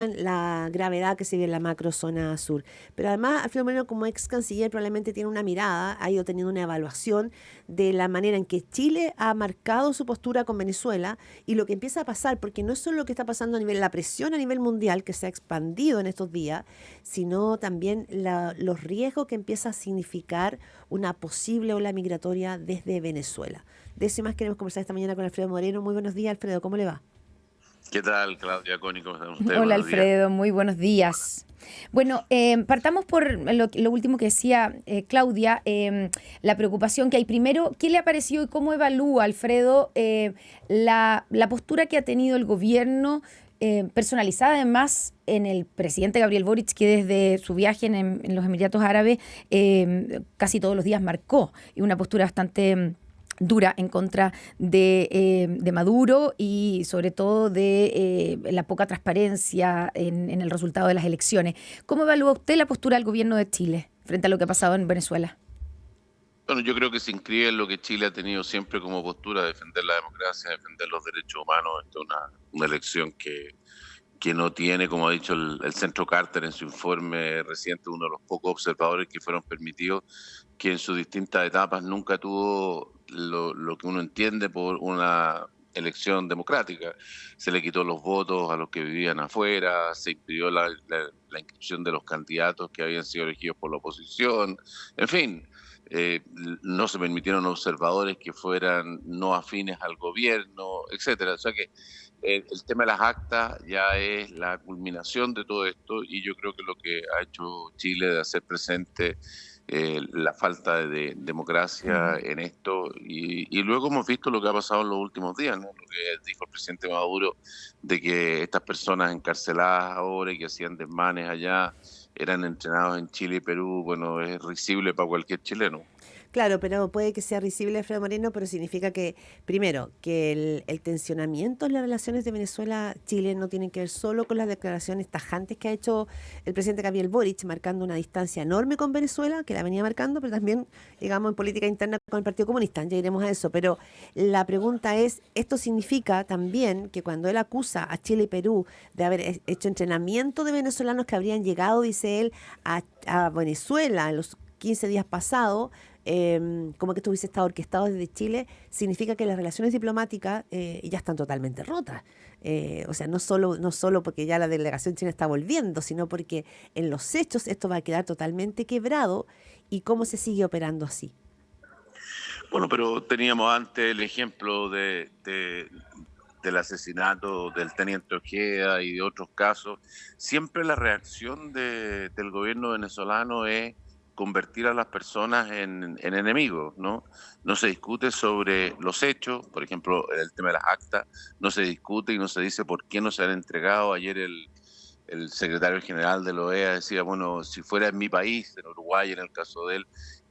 la gravedad que se vive en la macrozona sur. Pero además, Alfredo Moreno, como ex canciller, probablemente tiene una mirada, ha ido teniendo una evaluación de la manera en que Chile ha marcado su postura con Venezuela y lo que empieza a pasar, porque no es solo lo que está pasando a nivel, la presión a nivel mundial que se ha expandido en estos días, sino también los riesgos que empieza a significar una posible ola migratoria desde Venezuela. De eso y más queremos conversar esta mañana con Alfredo Moreno. Muy buenos días, Alfredo, ¿cómo le va? ¿Qué tal, Claudia Connie? ¿Cómo están ustedes? Hola Buenos días. Alfredo, muy buenos días. Bueno, partamos por lo último que decía Claudia, la preocupación que hay. Primero, ¿qué le ha parecido y cómo evalúa, Alfredo, la postura que ha tenido el gobierno, personalizada además en el presidente Gabriel Boric, que desde su viaje en los Emiratos Árabes casi todos los días marcó y una postura bastante dura en contra de Maduro y sobre todo de la poca transparencia en el resultado de las elecciones? ¿Cómo evalúa usted la postura del gobierno de Chile frente a lo que ha pasado en Venezuela? Bueno, yo creo que se inscribe en lo que Chile ha tenido siempre como postura, defender la democracia, defender los derechos humanos. Esta es una elección que no tiene, como ha dicho el Centro Carter en su informe reciente, uno de los pocos observadores que fueron permitidos, que en sus distintas etapas nunca tuvo lo que uno entiende por una elección democrática. Se le quitó los votos a los que vivían afuera, se impidió la inscripción de los candidatos que habían sido elegidos por la oposición, en fin. No se permitieron observadores que fueran no afines al gobierno, etcétera. O sea que el tema de las actas ya es la culminación de todo esto, y yo creo que lo que ha hecho Chile de hacer presente la falta de democracia en esto, y luego hemos visto lo que ha pasado en los últimos días, ¿no? Lo que dijo el presidente Maduro, de que estas personas encarceladas ahora y que hacían desmanes allá eran entrenados en Chile y Perú. Bueno, es risible para cualquier chileno. Claro, pero puede que sea risible, Alfredo Moreno, pero significa que, primero, que el tensionamiento en las relaciones de Venezuela-Chile no tienen que ver solo con las declaraciones tajantes que ha hecho el presidente Gabriel Boric, marcando una distancia enorme con Venezuela, que la venía marcando, pero también, digamos, en política interna con el Partido Comunista, ya iremos a eso. Pero la pregunta es, ¿esto significa también que cuando él acusa a Chile y Perú de haber hecho entrenamiento de venezolanos que habrían llegado, dice él, a Venezuela en los 15 días pasados, como que esto hubiese estado orquestado desde Chile, significa que las relaciones diplomáticas ya están totalmente rotas? O sea, no solo porque ya la delegación china está volviendo, sino porque en los hechos esto va a quedar totalmente quebrado. ¿Y cómo se sigue operando así? Bueno, pero teníamos antes el ejemplo del asesinato del teniente Ojeda y de otros casos. Siempre la reacción del gobierno venezolano es convertir a las personas en enemigos, ¿no? No se discute sobre los hechos, por ejemplo, el tema de las actas, no se discute y no se dice por qué no se han entregado. Ayer el secretario general de la OEA decía, bueno, si fuera en mi país, en Uruguay, en el caso de él,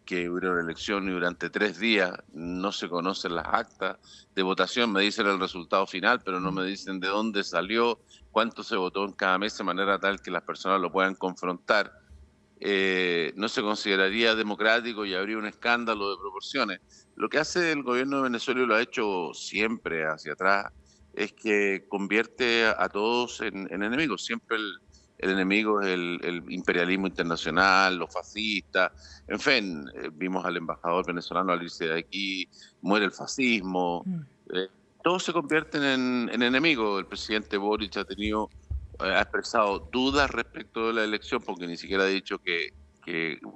que hubiera una elección y durante 3 días no se conocen las actas de votación, me dicen el resultado final, pero no me dicen de dónde salió, cuánto se votó en cada mes, de manera tal que las personas lo puedan confrontar. No se consideraría democrático y habría un escándalo de proporciones. Lo que hace el gobierno de Venezuela, y lo ha hecho siempre hacia atrás, es que convierte a todos en enemigos. Siempre el enemigo es el imperialismo internacional, los fascistas, en fin. Vimos al embajador venezolano al irse de aquí, muere el fascismo. eh, Todos se convierten en enemigos. El presidente Boric ha expresado dudas respecto de la elección, porque ni siquiera ha dicho que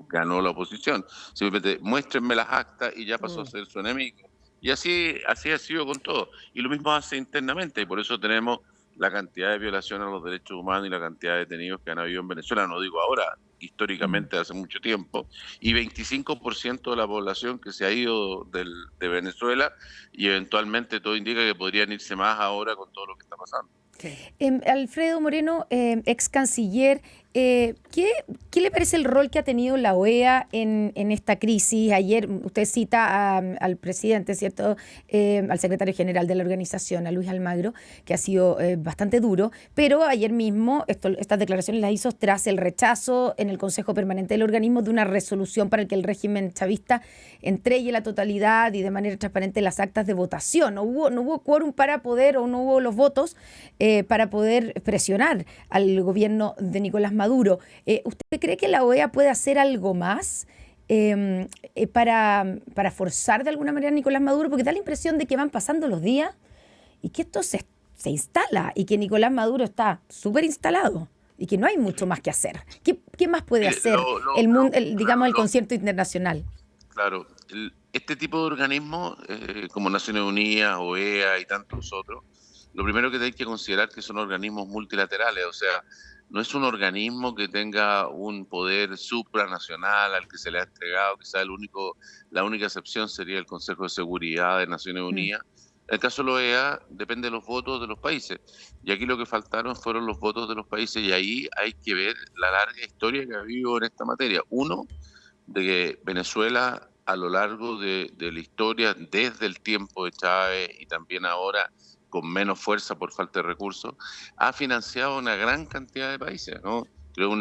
ganó la oposición. Simplemente muéstrenme las actas y ya pasó a Mm. ser su enemigo. Y así ha sido con todo. Y lo mismo hace internamente, y por eso tenemos la cantidad de violaciones a los derechos humanos y la cantidad de detenidos que han habido en Venezuela. No digo ahora, históricamente hace mucho tiempo, y 25% de la población que se ha ido de Venezuela, y eventualmente todo indica que podrían irse más ahora con todo lo que está pasando. Sí. Alfredo Moreno, ex canciller, ¿Qué le parece el rol que ha tenido la OEA en esta crisis? Ayer usted cita al presidente, ¿cierto? Al secretario general de la organización, a Luis Almagro, que ha sido bastante duro, pero ayer mismo estas declaraciones las hizo tras el rechazo en el Consejo Permanente del organismo de una resolución para que el régimen chavista entregue la totalidad y de manera transparente las actas de votación. No hubo quórum para poder, o no hubo los votos para poder presionar al gobierno de Nicolás Maduro. ¿Usted cree que la OEA puede hacer algo más para forzar de alguna manera a Nicolás Maduro? Porque da la impresión de que van pasando los días y que esto se instala y que Nicolás Maduro está súper instalado y que no hay mucho más que hacer. ¿Qué más puede hacer el concierto internacional? Claro, este tipo de organismos, como Naciones Unidas, OEA y tantos otros, lo primero que hay que considerar que son organismos multilaterales, o sea, no es un organismo que tenga un poder supranacional al que se le ha entregado, quizá la única excepción sería el Consejo de Seguridad de Naciones Unidas. En el caso de la OEA depende de los votos de los países, y aquí lo que faltaron fueron los votos de los países, y ahí hay que ver la larga historia que ha habido en esta materia. Uno, de que Venezuela a lo largo de la historia, desde el tiempo de Chávez y también ahora, con menos fuerza por falta de recursos, ha financiado una gran cantidad de países, ¿no? Creo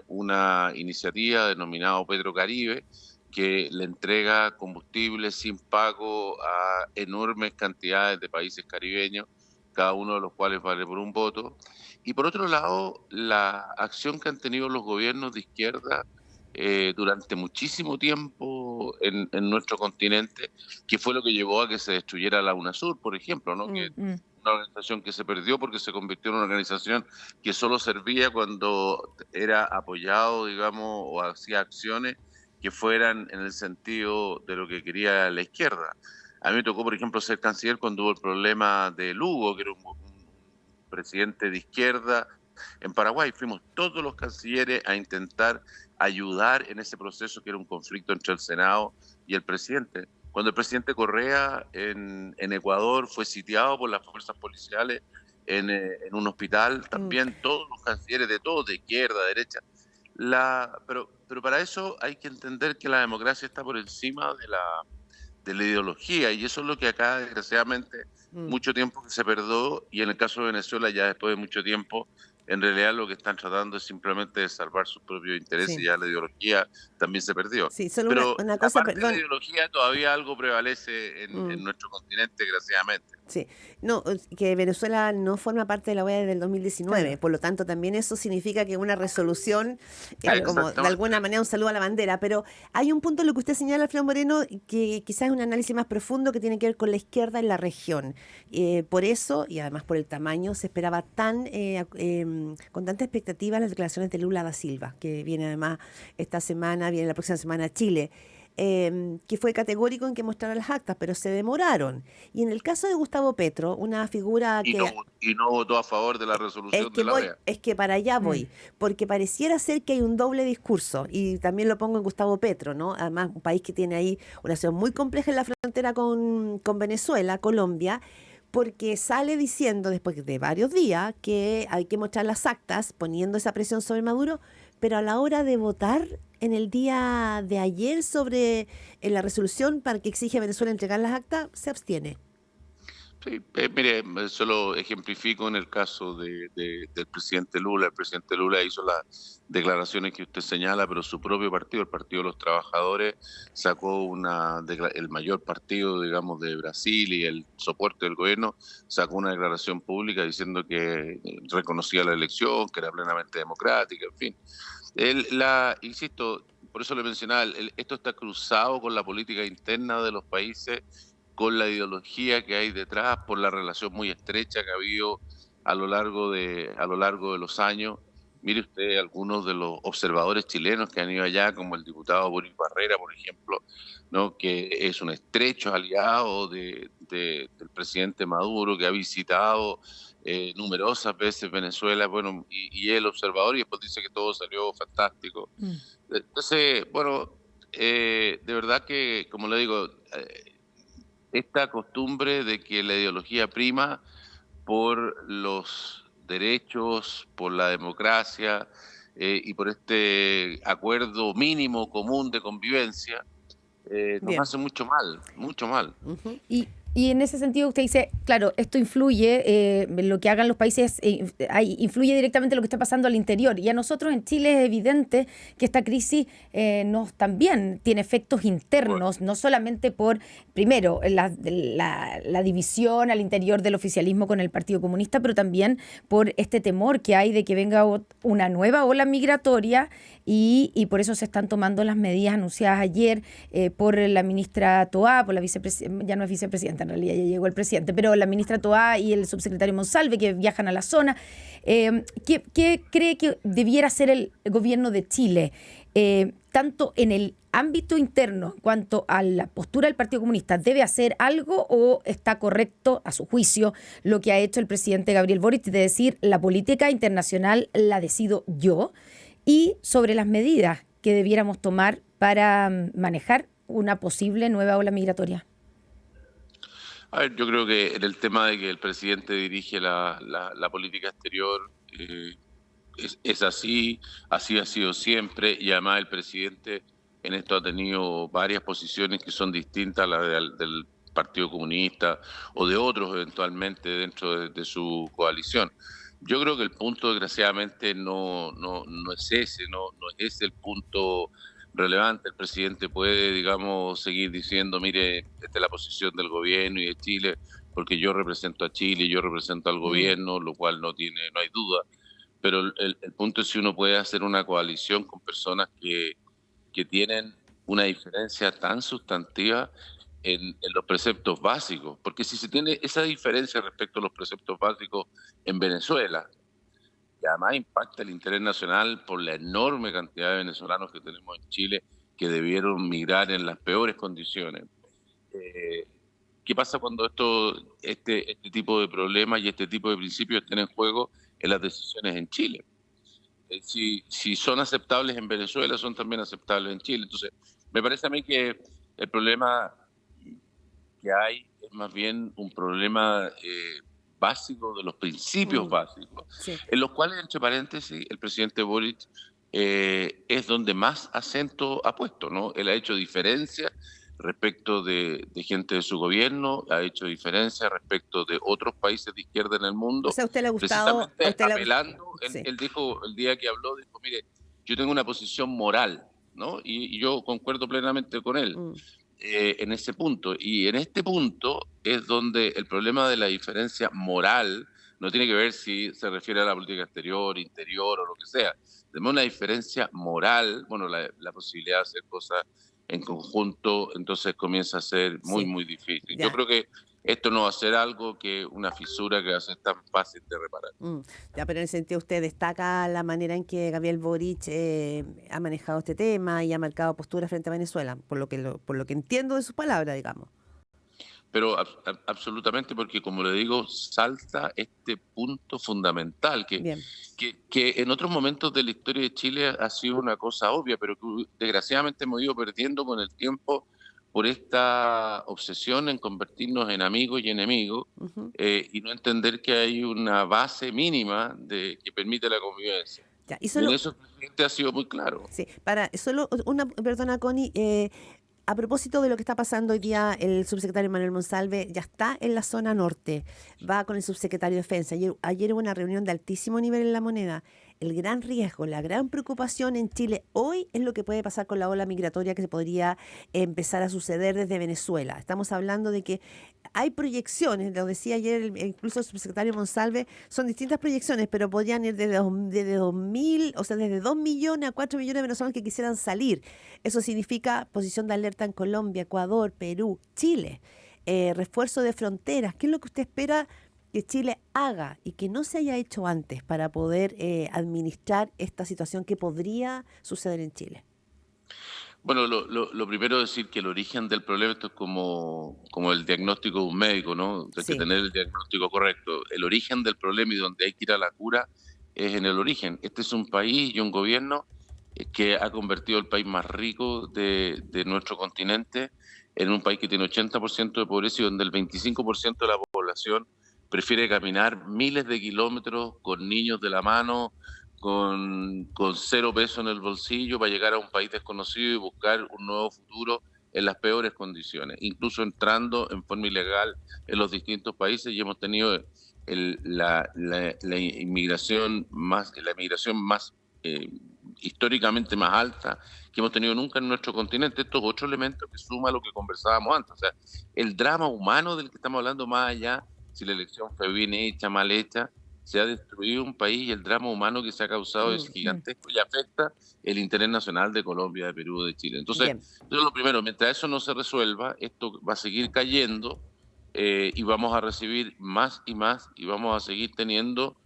una iniciativa denominada Petrocaribe que le entrega combustible sin pago a enormes cantidades de países caribeños, cada uno de los cuales vale por un voto. Y por otro lado, la acción que han tenido los gobiernos de izquierda durante muchísimo tiempo en nuestro continente, que fue lo que llevó a que se destruyera la UNASUR, por ejemplo, ¿no? Que una organización que se perdió porque se convirtió en una organización que solo servía cuando era apoyado, digamos, o hacía acciones que fueran en el sentido de lo que quería la izquierda. A mí me tocó, por ejemplo, ser canciller cuando hubo el problema de Lugo, que era un presidente de izquierda en Paraguay. Fuimos todos los cancilleres a intentar ayudar en ese proceso que era un conflicto entre el Senado y el presidente. Cuando el presidente Correa en Ecuador fue sitiado por las fuerzas policiales en un hospital, también todos los cancilleres de todos, de izquierda, derecha. Pero para eso hay que entender que la democracia está por encima de la ideología, y eso es lo que acá, desgraciadamente, mucho tiempo que se perdió, y en el caso de Venezuela, ya después de mucho tiempo, en realidad lo que están tratando es simplemente de salvar sus propios intereses, y ya la ideología también se perdió. Sí, solo pero una cosa, aparte perdón. de la ideología, todavía algo prevalece en nuestro continente, desgraciadamente. Sí, no, que Venezuela no forma parte de la OEA desde el 2019, Claro. por lo tanto también eso significa que una resolución es como de alguna manera un saludo a la bandera, pero hay un punto en lo que usted señala, Alfredo Moreno, que quizás es un análisis más profundo que tiene que ver con la izquierda en la región. Por eso, y además por el tamaño, se esperaba con tanta expectativa las declaraciones de Lula da Silva, que viene además viene la próxima semana a Chile. Que fue categórico en que mostrara las actas, pero se demoraron. Y en el caso de Gustavo Petro, una figura y no votó a favor de la resolución de la OEA. Es que para allá voy, porque pareciera ser que hay un doble discurso, y también lo pongo en Gustavo Petro, ¿no? Además, un país que tiene ahí una situación muy compleja en la frontera con Venezuela, Colombia, porque sale diciendo después de varios días que hay que mostrar las actas, poniendo esa presión sobre Maduro, pero a la hora de votar en el día de ayer sobre la resolución para que exige a Venezuela entregar las actas, se abstiene. Sí, mire, solo ejemplifico en el caso del presidente Lula. El presidente Lula hizo las declaraciones que usted señala, pero su propio partido, el Partido de los Trabajadores, sacó el mayor partido, digamos, de Brasil y el soporte del gobierno, sacó una declaración pública diciendo que reconocía la elección, que era plenamente democrática, en fin. Insisto, por eso le mencionaba, esto está cruzado con la política interna de los países, con la ideología que hay detrás, por la relación muy estrecha que ha habido a lo largo de los años. Mire usted algunos de los observadores chilenos que han ido allá, como el diputado Boris Barrera, por ejemplo, ¿no? Que es un estrecho aliado del presidente Maduro, que ha visitado numerosas veces Venezuela, bueno, y el observador, y después dice que todo salió fantástico. Entonces, bueno, de verdad que, como le digo, esta costumbre de que la ideología prima por los derechos, por la democracia, y por este acuerdo mínimo común de convivencia, nos Bien. hace mucho mal, mucho mal. Ujú. Y en ese sentido usted dice, claro, esto influye, lo que hagan los países, influye directamente en lo que está pasando al interior. Y a nosotros en Chile es evidente que esta crisis también tiene efectos internos, no solamente por, primero, la división al interior del oficialismo con el Partido Comunista, pero también por este temor que hay de que venga una nueva ola migratoria y por eso se están tomando las medidas anunciadas ayer por la ministra Toá, por la vicepresidenta, ya no es vicepresidenta, en realidad ya llegó el presidente, pero la ministra Toá y el subsecretario Monsalve, que viajan a la zona. ¿Qué cree que debiera hacer el gobierno de Chile, tanto en el ámbito interno en cuanto a la postura del Partido Comunista? ¿Debe hacer algo o está correcto, a su juicio, lo que ha hecho el presidente Gabriel Boric de decir la política internacional la decido yo? Y sobre las medidas que debiéramos tomar para manejar una posible nueva ola migratoria. A ver, yo creo que en el tema de que el presidente dirige la política exterior, es así ha sido siempre, y además el presidente en esto ha tenido varias posiciones que son distintas a las del Partido Comunista o de otros eventualmente dentro de su coalición. Yo creo que el punto, desgraciadamente, no es ese, no es el punto relevante. El presidente puede, digamos, seguir diciendo, mire, esta es la posición del gobierno y de Chile, porque yo represento a Chile y yo represento al gobierno, lo cual no hay duda. Pero el punto es si uno puede hacer una coalición con personas que tienen una diferencia tan sustantiva en los preceptos básicos, porque si se tiene esa diferencia respecto a los preceptos básicos en Venezuela, que además impacta el interés nacional por la enorme cantidad de venezolanos que tenemos en Chile que debieron migrar en las peores condiciones. ¿Qué pasa cuando este tipo de problemas y este tipo de principios estén en juego en las decisiones en Chile? Si son aceptables en Venezuela, son también aceptables en Chile. Entonces, me parece a mí que el problema que hay es más bien un problema básico de los principios básicos, Sí. en los cuales, entre paréntesis, el presidente Boric es donde más acento ha puesto, ¿no? Él ha hecho diferencia respecto de gente de su gobierno, ha hecho diferencia respecto de otros países de izquierda en el mundo. O sea, ¿a usted le ha gustado? ¿A Precisamente usted apelando, sí. él dijo, el día que habló, dijo, mire, yo tengo una posición moral, ¿no? Y yo concuerdo plenamente con él. En ese punto. Y en este punto es donde el problema de la diferencia moral no tiene que ver si se refiere a la política exterior, interior o lo que sea. Tenemos una diferencia moral, bueno, la posibilidad de hacer cosas en conjunto, entonces comienza a ser muy, Sí. muy difícil. Ya. Yo creo que esto no va a ser algo que una fisura que va a ser tan fácil de reparar. Ya, pero en ese sentido usted destaca la manera en que Gabriel Boric ha manejado este tema y ha marcado postura frente a Venezuela, por lo que entiendo de sus palabras, digamos. Pero absolutamente, porque como le digo, salta este punto fundamental Bien. que en otros momentos de la historia de Chile ha sido una cosa obvia, pero que desgraciadamente hemos ido perdiendo con el tiempo por esta obsesión en convertirnos en amigos y enemigos, Ujú. y no entender que hay una base mínima que permite la convivencia. Ya, y Y en solo, eso el presidente ha sido muy claro. sí, solo una, perdona, Connie, a propósito de lo que está pasando hoy día, el subsecretario Manuel Monsalve ya está en la zona norte, va con el subsecretario de Defensa. Ayer hubo una reunión de altísimo nivel en La Moneda. El gran riesgo, la gran preocupación en Chile hoy es lo que puede pasar con la ola migratoria que se podría empezar a suceder desde Venezuela. Estamos hablando de que hay proyecciones, lo decía ayer incluso el subsecretario Monsalve, son distintas proyecciones, pero podrían ir desde 2.000, o sea, desde 2 millones a 4 millones de venezolanos que quisieran salir. Eso significa posición de alerta en Colombia, Ecuador, Perú, Chile, refuerzo de fronteras. ¿Qué es lo que usted espera que Chile haga y que no se haya hecho antes para poder administrar esta situación que podría suceder en Chile? Bueno, lo primero es decir que el origen del problema, esto es como el diagnóstico de un médico, ¿no? Hay que Sí. tener el diagnóstico correcto. El origen del problema y donde hay que ir a la cura es en el origen. Este es un país y un gobierno que ha convertido el país más rico de nuestro continente en un país que tiene 80% de pobreza y donde el 25% de la población prefiere caminar miles de kilómetros con niños de la mano, con 0 pesos en el bolsillo para llegar a un país desconocido y buscar un nuevo futuro en las peores condiciones, incluso entrando en forma ilegal en los distintos países, y hemos tenido la inmigración más históricamente más alta que hemos tenido nunca en nuestro continente. Esto es otro elemento que suma a lo que conversábamos antes. O sea, el drama humano del que estamos hablando, más allá si la elección fue bien hecha, mal hecha, se ha destruido un país, y el drama humano que se ha causado es gigantesco y afecta el interés nacional de Colombia, de Perú, de Chile. Entonces, lo primero, mientras eso no se resuelva, esto va a seguir cayendo, y vamos a recibir más y más, y vamos a seguir teniendo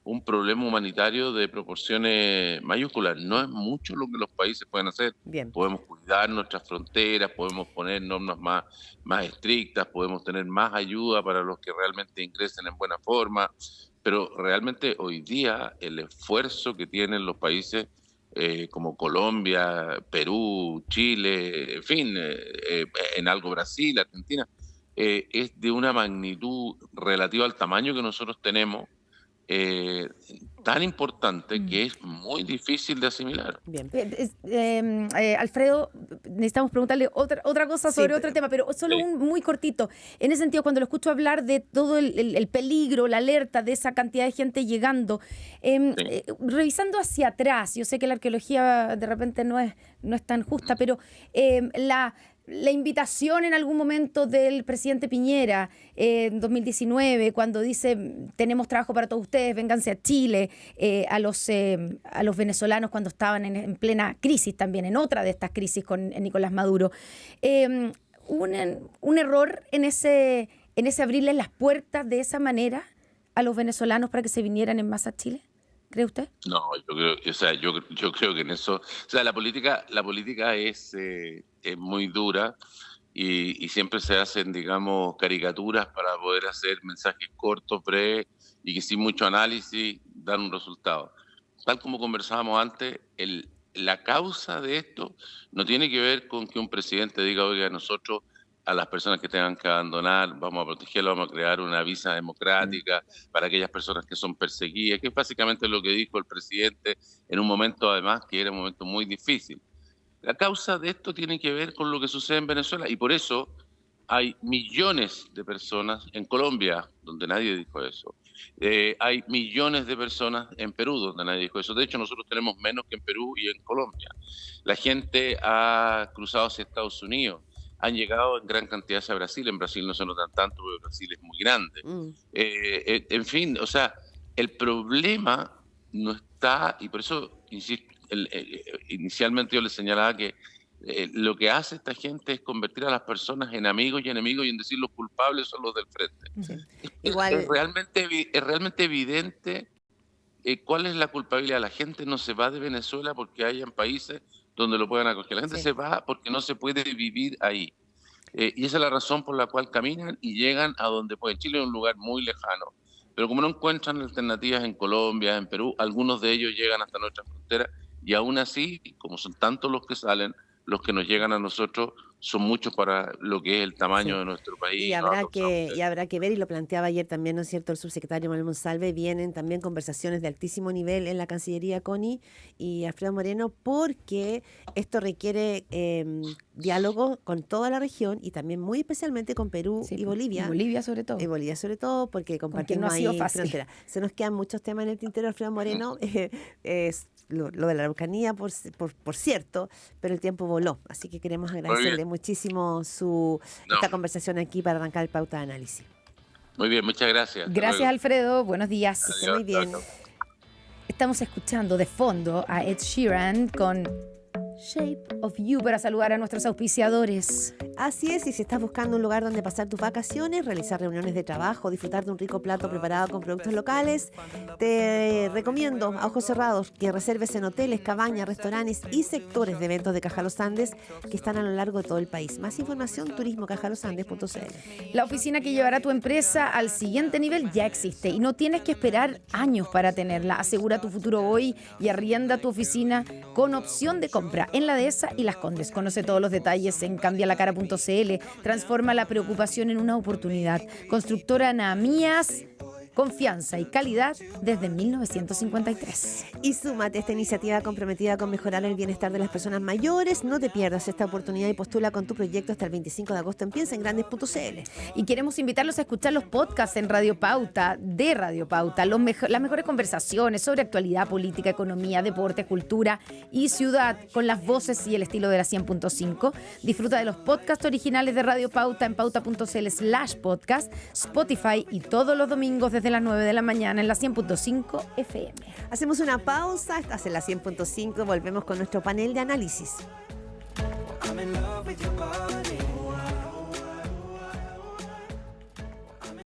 un problema humanitario de proporciones mayúsculas. No es mucho lo que los países pueden hacer. Podemos cuidar nuestras fronteras, podemos poner normas más estrictas, podemos tener más ayuda para los que realmente ingresen en buena forma, pero realmente hoy día el esfuerzo que tienen los países como Colombia, Perú, Chile, en fin, en algo Brasil, Argentina, es de una magnitud relativa al tamaño que nosotros tenemos, tan importante que es muy difícil de asimilar. Alfredo, necesitamos preguntarle otra cosa sobre otro tema, pero solo un muy cortito. En ese sentido, cuando lo escucho hablar de todo el peligro, la alerta de esa cantidad de gente llegando, revisando hacia atrás, yo sé que la arqueología de repente no es tan justa, pero la invitación en algún momento del presidente Piñera en 2019, cuando dice tenemos trabajo para todos ustedes, vénganse a Chile, a los venezolanos cuando estaban en plena crisis también, en otra de estas crisis con Nicolás Maduro. Un error en ese abrirles las puertas de esa manera a los venezolanos para que se vinieran en masa a Chile. ¿Cree usted? No, yo creo que en eso, la política es muy dura, y siempre se hacen, digamos, caricaturas para poder hacer mensajes cortos, breves, y que sin mucho análisis dan un resultado. Tal como conversábamos antes, la causa de esto no tiene que ver con que un presidente diga, oiga, nosotros a las personas que tengan que abandonar vamos a protegerlos, vamos a crear una visa democrática para aquellas personas que son perseguidas, que es básicamente lo que dijo el presidente en un momento, además, que era un momento muy difícil. La causa de esto tiene que ver con lo que sucede en Venezuela, y por eso hay millones de personas en Colombia, donde nadie dijo eso. Hay millones de personas en Perú, donde nadie dijo eso. De hecho, nosotros tenemos menos que en Perú y en Colombia. La gente ha cruzado hacia Estados Unidos, han llegado en gran cantidad hacia Brasil. En Brasil no se notan tanto porque Brasil es muy grande. En fin, o sea, el problema no está, y por eso, insisto, inicialmente yo les señalaba que lo que hace esta gente es convertir a las personas en amigos y enemigos, y en decir los culpables son los del frente. Igual es realmente evidente cuál es la culpabilidad. La gente no se va de Venezuela porque hayan países donde lo puedan acoger. La gente se va porque no se puede vivir ahí. Y esa es la razón por la cual caminan y llegan a donde pueden. Chile es un lugar muy lejano, pero como no encuentran alternativas en Colombia, en Perú, algunos de ellos llegan hasta nuestra frontera, y aún así, como son tantos los que salen, los que nos llegan a nosotros son muchos para lo que es el tamaño de nuestro país. Y habrá que ver, y lo planteaba ayer también, ¿no es cierto?, el subsecretario Manuel Monsalve. Vienen también conversaciones de altísimo nivel en la Cancillería, Connie y Alfredo Moreno, porque esto requiere diálogo con toda la región, y también muy especialmente con Perú y Bolivia. Bolivia sobre todo. Y Bolivia sobre todo, porque compartimos ahí frontera. Se nos quedan muchos temas en el tintero, Alfredo Moreno. Es lo de la Araucanía, por cierto, pero el tiempo voló. Así que queremos agradecerle muchísimo esta conversación aquí para arrancar el Pauta de Análisis. Muy bien, muchas gracias. Gracias, Alfredo. Buenos días. Adiós, muy bien. Estamos escuchando de fondo a Ed Sheeran con Shape of You para saludar a nuestros auspiciadores. Así es, y si estás buscando un lugar donde pasar tus vacaciones, realizar reuniones de trabajo, disfrutar de un rico plato preparado con productos locales, te recomiendo a ojos cerrados que reserves en hoteles, cabañas, restaurantes y sectores de eventos de Caja Los Andes que están a lo largo de todo el país. Más información, turismocajalosandes.cl. La oficina que llevará tu empresa al siguiente nivel ya existe y no tienes que esperar años para tenerla. Asegura tu futuro hoy y arrienda tu oficina con opción de compra en La Dehesa y Las Condes. Conoce todos los detalles en cambialacara.cl. Transforma la preocupación en una oportunidad. Constructora Nahemías confianza y calidad desde 1953. Y súmate a esta iniciativa comprometida con mejorar el bienestar de las personas mayores. No te pierdas esta oportunidad y postula con tu proyecto hasta el 25 de agosto en piensaengrandes.cl. Y queremos invitarlos a escuchar los podcasts en Radio Pauta, de Radio Pauta, las mejores conversaciones sobre actualidad, política, economía, deporte, cultura y ciudad, con las voces y el estilo de la 100.5. Disfruta de los podcasts originales de Radio Pauta en pauta.cl/podcast, Spotify y todos los domingos desde las 9 de la mañana en la 100.5 FM. Hacemos una pausa, estás en la 100.5, volvemos con nuestro panel de análisis. I'm in love with your body.